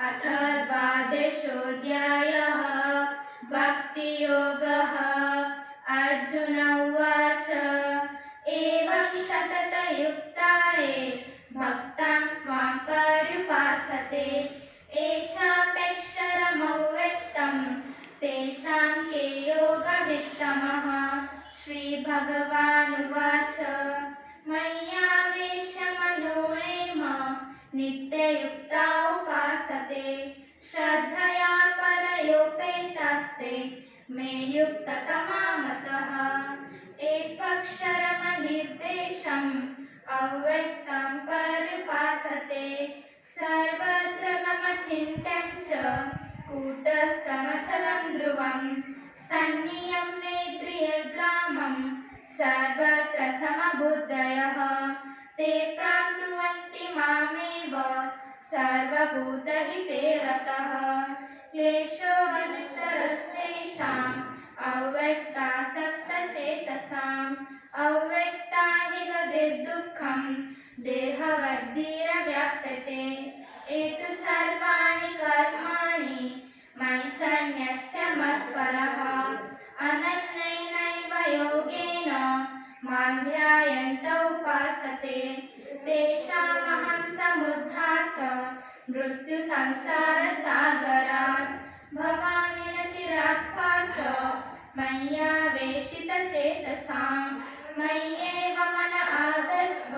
अथ द्वादशोऽध्यायः भक्तियोगः। अर्जुन उवाच एवं सततयुक्ताये भक्तास्त्वां पर्युपासते ये चाप्यक्षरमव्यक्तं तेषां के योगवित्तमः। श्रीभगवानुवाच मय्यावेश्य मनो ये मां नित्ययुक्ता उपासते श्रद्धया परयोपेतास्ते मे युक्ततमा मतः। एकक्षरमनिर्देशम् अव्यक्तं पर्युपासते सर्वत्र गमचिन्त्यं च कूटस्थमचलं ध्रुवं सन्नियम्येन्द्रियग्रामं सर्वत्र समबुद्धयः ते प्राप्नुवन्ति मामेव सर्वभूतहिते रतः। क्लेशोऽधिकतरस्तेषाम् अव्यक्तासक्तचेतसाम् अव्यक्ता हि गतिर्दुःखं देहवद्भिर्व्याप्यते। एतु सर्वाणि कर्माणि मयि सन्न्यस्य मत्परः अनन्येनैव योगेन मां ध्यायन्त उपासते तेषामहं समुद्धार्य मृत्युसंसारसागरात् भवामि न चिरात् पार्थ मय्यावेशितचेतसां। मय्येव मन आदस्व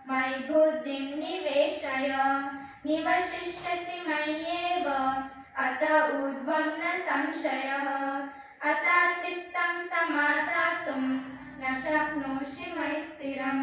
मयि बुद्धिं निवेशय निवशिष्यसि मय्येव अत ऊर्ध्वं न संशयः। अतः चित्तं समादातुं न शक्नोषि मयि स्थिरम्।